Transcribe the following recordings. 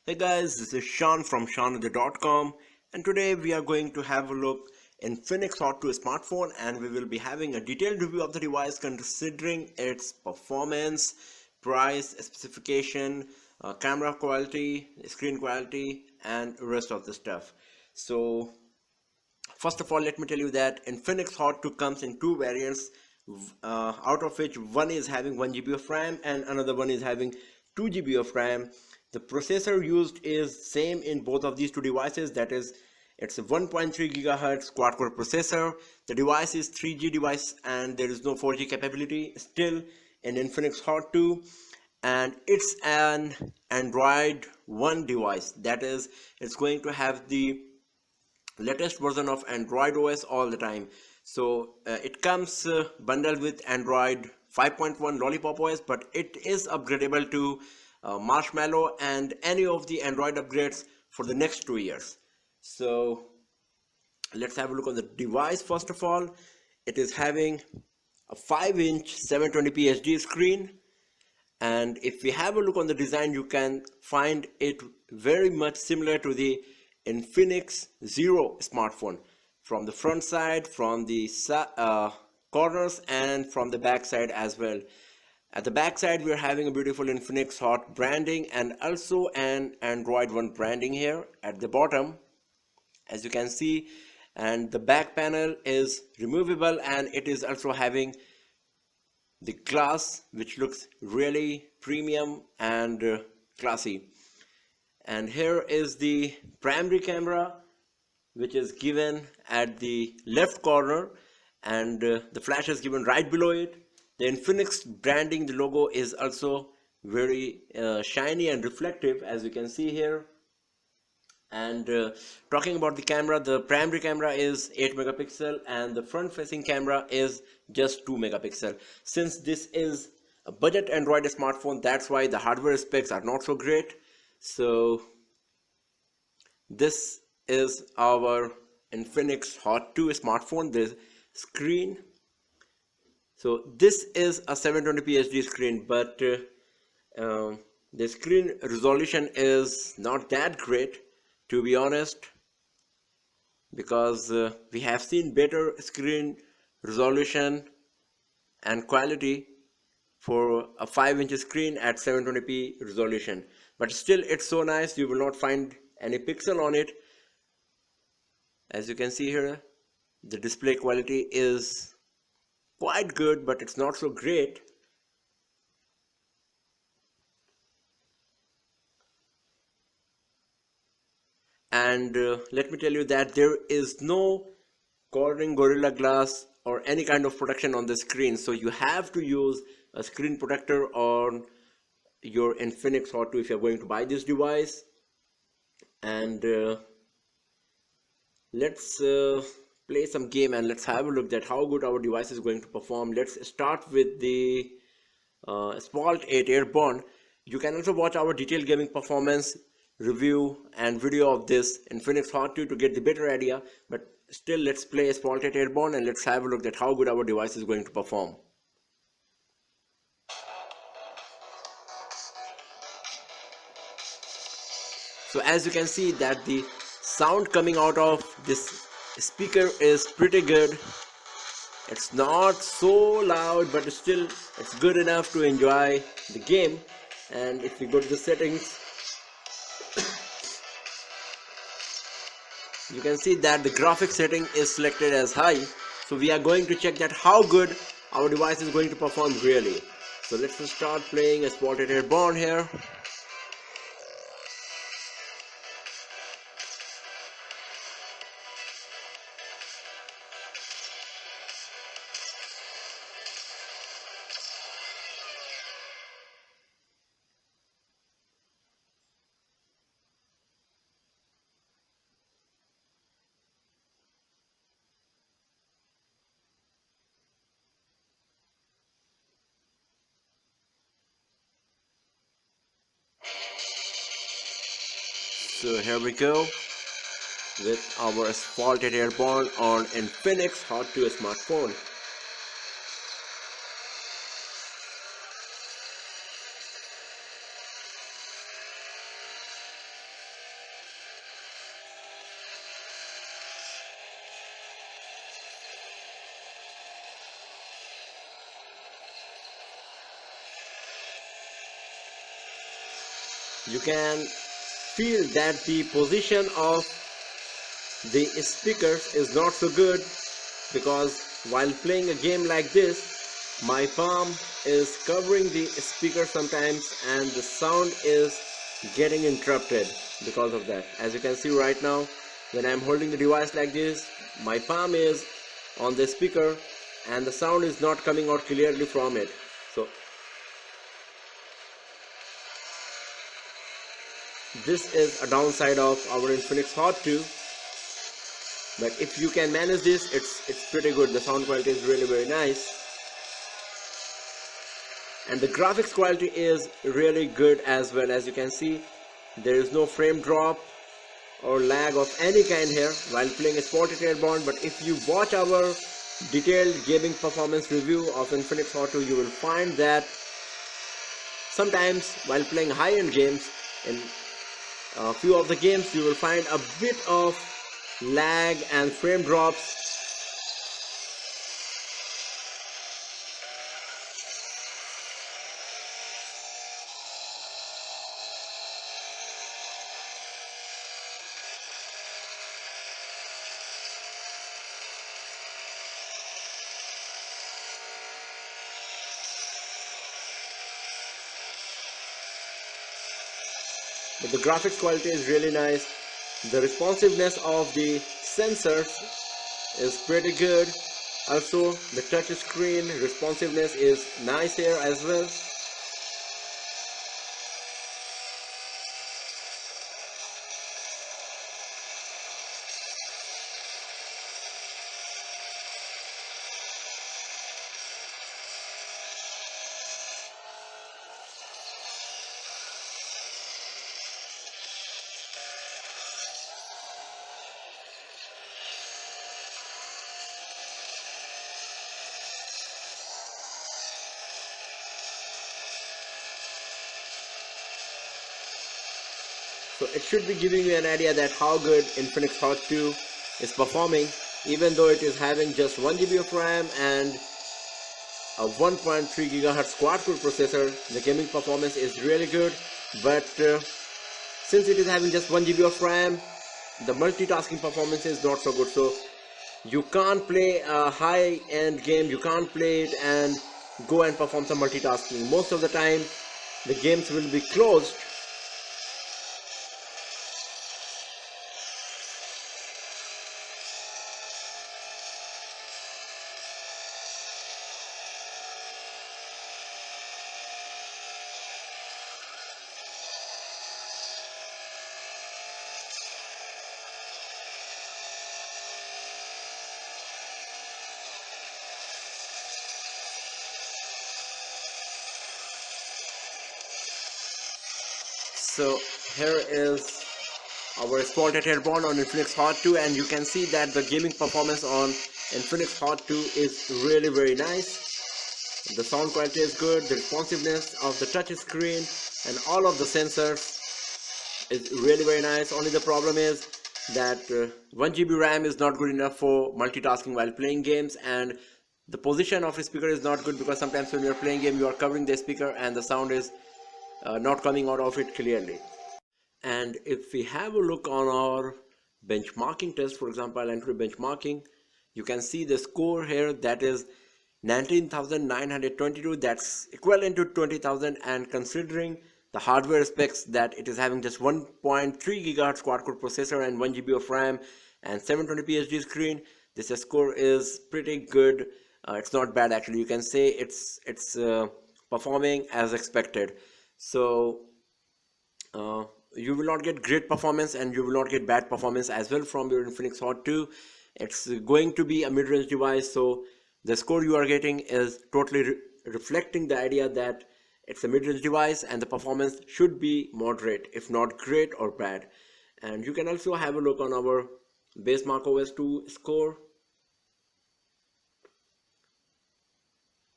Hey guys, this is Sean from SeanOther.com, and today we are going to have a look in Infinix Hot 2 smartphone, and we will be having a detailed review of the device considering its performance, price, specification, camera quality, screen quality, and rest of the stuff. So first of all, let me tell you that Infinix Hot 2 comes in two variants, out of which one is having 1 GB of RAM and another one is having 2 GB of RAM. The processor used is same in both of these two devices, that is, it's a 1.3 GHz quad-core processor. The device is 3G device and there is no 4G capability still in Infinix Hot 2, and it's an Android One device, that is, it's going to have the latest version of Android OS all the time. So it comes bundled with Android 5.1 Lollipop OS, but it is upgradable to Marshmallow and any of the Android upgrades for the next 2 years. So let's have a look on the device. First of all, it is having a 5-inch 720p HD screen, and if we have a look on the design, you can find it very much similar to the Infinix Zero smartphone, from the front side, from the corners, and from the back side as well. At the back side, we are having a beautiful Infinix Hot branding and also an Android One branding here at the bottom, as you can see, and the back panel is removable, and it is also having the glass, which looks really premium and classy. And here is the primary camera, which is given at the left corner, and the flash is given right below it. The Infinix branding, the logo, is also very shiny and reflective, as you can see here. And talking about the camera, the primary camera is 8 megapixel and the front facing camera is just 2 megapixel. Since this is a budget Android smartphone, that's why the hardware specs are not so great. So this is our Infinix Hot 2 smartphone, the screen. So this is a 720p HD screen, but the screen resolution is not that great, to be honest, because we have seen better screen resolution and quality for a 5-inch screen at 720p resolution. But still, it's so nice, you will not find any pixel on it. As you can see here, the display quality is quite good, but it's not so great. And let me tell you that there is no Corning Gorilla Glass or any kind of protection on the screen, so you have to use a screen protector on your Infinix Hot 2 if you're going to buy this device. And let's play some game and let's have a look at how good our device is going to perform. Let's start with the Asphalt 8 Airborne. You can also watch our detailed gaming performance review and video of this Infinix Hot 2 to get the better idea, but still, let's play Asphalt 8 Airborne and let's have a look at how good our device is going to perform. So as you can see that the sound coming out of this speaker is pretty good. It's not so loud, but still it's good enough to enjoy the game. And if we go to the settings, you can see that the graphics setting is selected as high. So we are going to check that how good our device is going to perform really. So let's start playing Asphalt 8 Airborne here. So here we go with our Asphalt 8 Airborne on Infinix Hot 2 smartphone. you can feel that the position of the speakers is not so good, because while playing a game like this, my palm is covering the speaker sometimes and the sound is getting interrupted because of that. As you can see right now, when I'm holding the device like this, my palm is on the speaker and the sound is not coming out clearly from it. So this is a downside of our Infinix Hot 2. But if you can manage this, it's pretty good. The sound quality is really very nice, and the graphics quality is really good as well. As you can see, there is no frame drop or lag of any kind here while playing a Spotted Airborne. But if you watch our detailed gaming performance review of Infinix Hot 2, you will find that sometimes while playing high-end games, in a few of the games you will find a bit of lag and frame drops. But the graphics quality is really nice. The responsiveness of the sensors is pretty good. Also, the touch screen responsiveness is nice here as well. So it should be giving you an idea that how good Infinix Hot 2 is performing, even though it is having just 1 GB of RAM and a 1.3 GHz quad-core processor. The gaming performance is really good, but since it is having just 1 GB of RAM, the multitasking performance is not so good. So you can't play a high-end game, you can't play it and go and perform some multitasking. Most of the time the games will be closed. So here is our Spotted Airborne on Infinix Hot 2, and you can see that the gaming performance on Infinix Hot 2 is really very nice. The sound quality is good, the responsiveness of the touch screen and all of the sensors is really very nice. Only the problem is that 1 GB RAM is not good enough for multitasking while playing games, and the position of the speaker is not good, because sometimes when you are playing game you are covering the speaker and the sound is not coming out of it clearly. And if we have a look on our benchmarking test, for example, I'll enter benchmarking, you can see the score here, that is 19,922. That's equivalent to 20,000, and considering the hardware specs that it is having just 1.3 GHz quad-core processor and 1 GB of RAM and 720p HD screen, this score is pretty good. It's not bad actually. You can say it's performing as expected. So you will not get great performance and you will not get bad performance as well from your Infinix Hot 2. It's going to be a mid-range device, so the score you are getting is totally reflecting the idea that it's a mid-range device and the performance should be moderate, if not great or bad. And you can also have a look on our base macOS 2 score.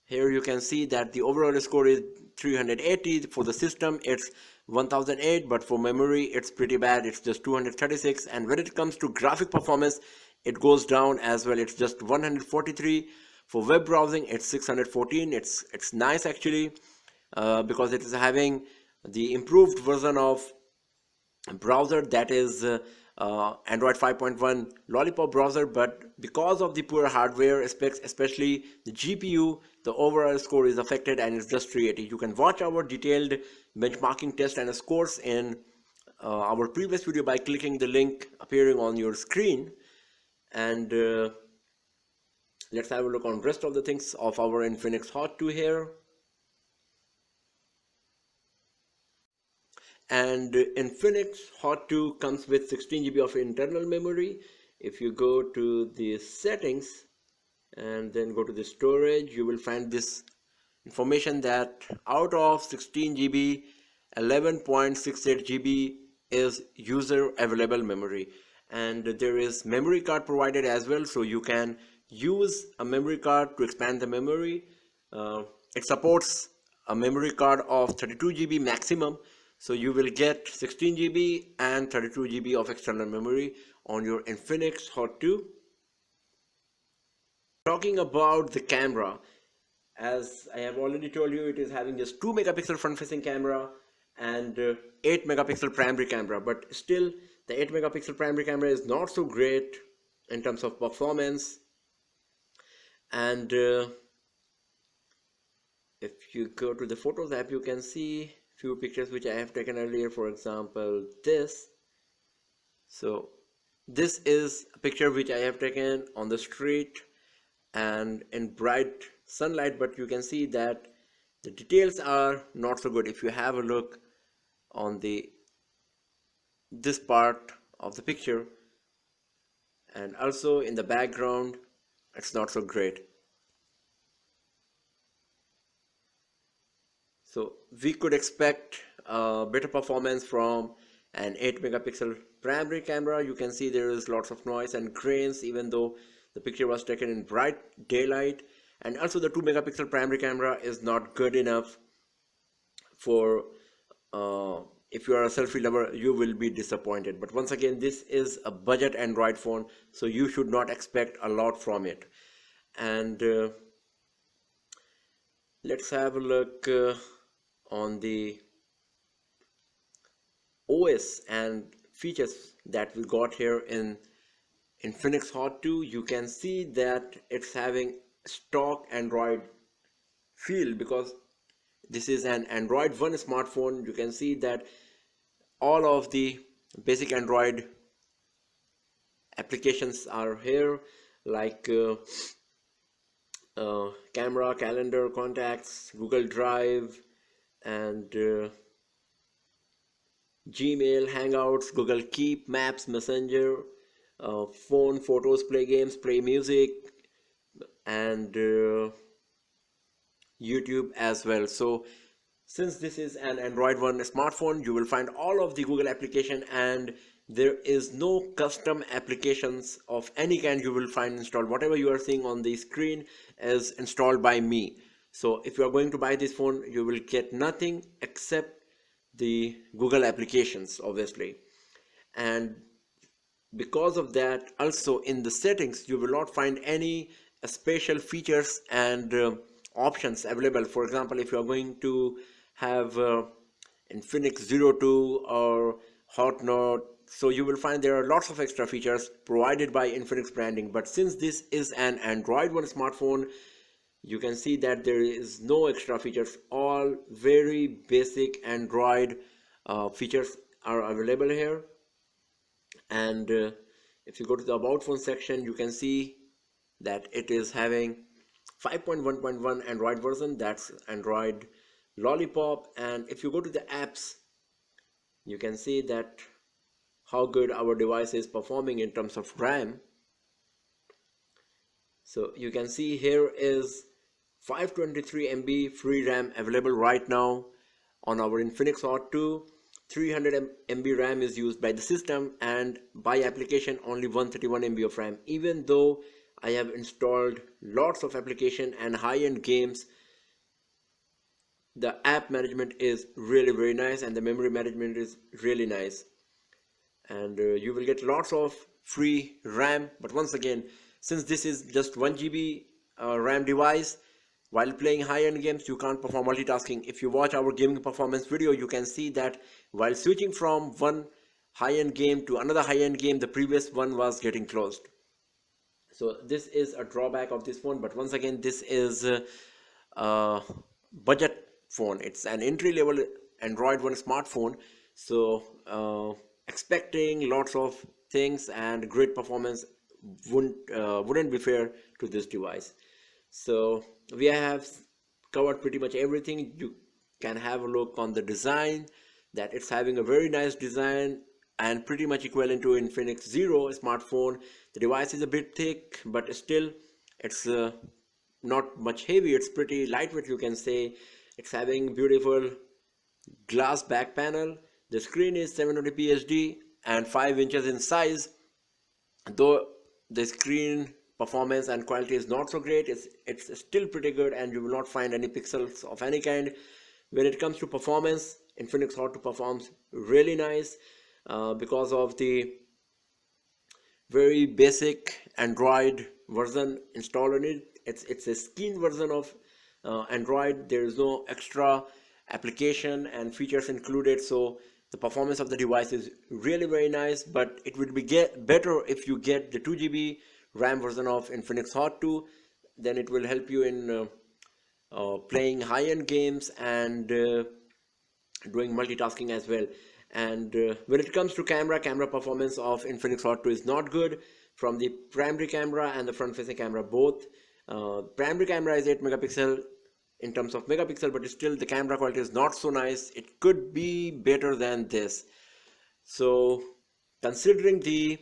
Here you can see that the overall score is 380. For the system it's 1008, but for memory it's pretty bad, it's just 236. And when it comes to graphic performance, it goes down as well, it's just 143. For web browsing it's 614. It's nice actually, because it is having the improved version of browser, that is Android 5.1 Lollipop browser, but because of the poor hardware specs, especially the GPU, the overall score is affected and it's just 380. You can watch our detailed benchmarking test and scores in our previous video by clicking the link appearing on your screen. And let's have a look on rest of the things of our Infinix Hot 2 here. And Infinix Hot 2 comes with 16 GB of internal memory. If you go to the settings and then go to the storage, you will find this information that out of 16 GB, 11.68 GB is user available memory, and there is memory card provided as well, so you can use a memory card to expand the memory. It supports a memory card of 32 GB maximum, so you will get 16 GB and 32 GB of external memory on your Infinix Hot 2. Talking about the camera, as I have already told you, it is having just 2 megapixel front facing camera and 8 megapixel primary camera, but still the 8 megapixel primary camera is not so great in terms of performance. And if you go to the Photos app, you can see few pictures which I have taken earlier. For example, this. So this is a picture which I have taken on the street and in bright sunlight, but you can see that the details are not so good. If you have a look on this part of the picture and also in the background, it's not so great. So we could expect better performance from an 8 megapixel primary camera. You can see there is lots of noise and grains even though the picture was taken in bright daylight, and also the 2 megapixel primary camera is not good enough for if you are a selfie lover, you will be disappointed. But once again, this is a budget Android phone, so you should not expect a lot from it. And let's have a look on the OS and features that we got here in Infinix Hot 2. You can see that it's having stock Android feel because this is an Android 1 smartphone. You can see that all of the basic Android applications are here, like camera, calendar, contacts, Google Drive, and Gmail, Hangouts, Google Keep, Maps, Messenger, phone, photos, play games, play music, and YouTube as well. So since this is an Android 1 smartphone, you will find all of the Google application, and there is no custom applications of any kind you will find installed. Whatever you are seeing on the screen is installed by me. So if you are going to buy this phone, you will get nothing except the Google applications, obviously. And because of that, also in the settings, you will not find any special features and options available. For example, if you are going to have Infinix 02 or Hot Note, so you will find there are lots of extra features provided by Infinix branding. But since this is an Android 1 smartphone, you can see that there is no extra features. All very basic Android features are available here. And if you go to the About Phone section, you can see that it is having 5.1.1 Android version, that's Android Lollipop. And if you go to the apps, you can see that how good our device is performing in terms of RAM. So you can see here is 523 MB free RAM available right now on our Infinix Hot 2. 300 MB RAM is used by the system, and by application only 131 MB of RAM. Even though I have installed lots of application and high-end games, the app management is really very nice and the memory management is really nice, and you will get lots of free RAM. But once again, since this is just 1 GB RAM device, while playing high-end games you can't perform multitasking. If you watch our gaming performance video, you can see that while switching from one high-end game to another high-end game, the previous one was getting closed. So this is a drawback of this phone, but once again, this is a budget phone. It's an entry-level Android One smartphone, so expecting lots of things and great performance wouldn't be fair to this device. So we have covered pretty much everything. You can have a look on the design, that it's having a very nice design and pretty much equivalent to Infinix Zero smartphone. The device is a bit thick, but still it's not much heavy. It's pretty lightweight, you can say. It's having beautiful glass back panel. The screen is 720p HD and 5 inches in size. Though the screen performance and quality is not so great, it's still pretty good, and you will not find any pixels of any kind. When it comes to performance, Infinix Hot 2 performs really nice because of the very basic Android version installed on it. It's a skin version of Android. There is no extra application and features included, so the performance of the device is really very nice. But it would be better if you get the 2GB RAM version of Infinix Hot 2. Then it will help you in playing high-end games and doing multitasking as well. And when it comes to camera performance of Infinix Hot 2 is not good from the primary camera and the front-facing camera both. Primary camera is 8 megapixel in terms of megapixel, but still the camera quality is not so nice. It could be better than this. So considering the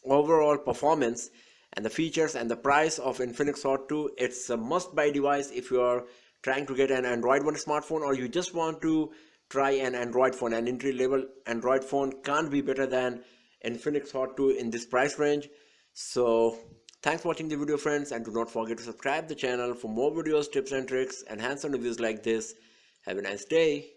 overall performance and the features and the price of Infinix Hot 2, it's a must-buy device if you are trying to get an Android One smartphone, or you just want to try an Android phone. An entry-level Android phone can't be better than Infinix Hot 2 in this price range. So thanks for watching the video, friends, and do not forget to subscribe the channel for more videos, tips and tricks and hands-on reviews like this. Have a nice day.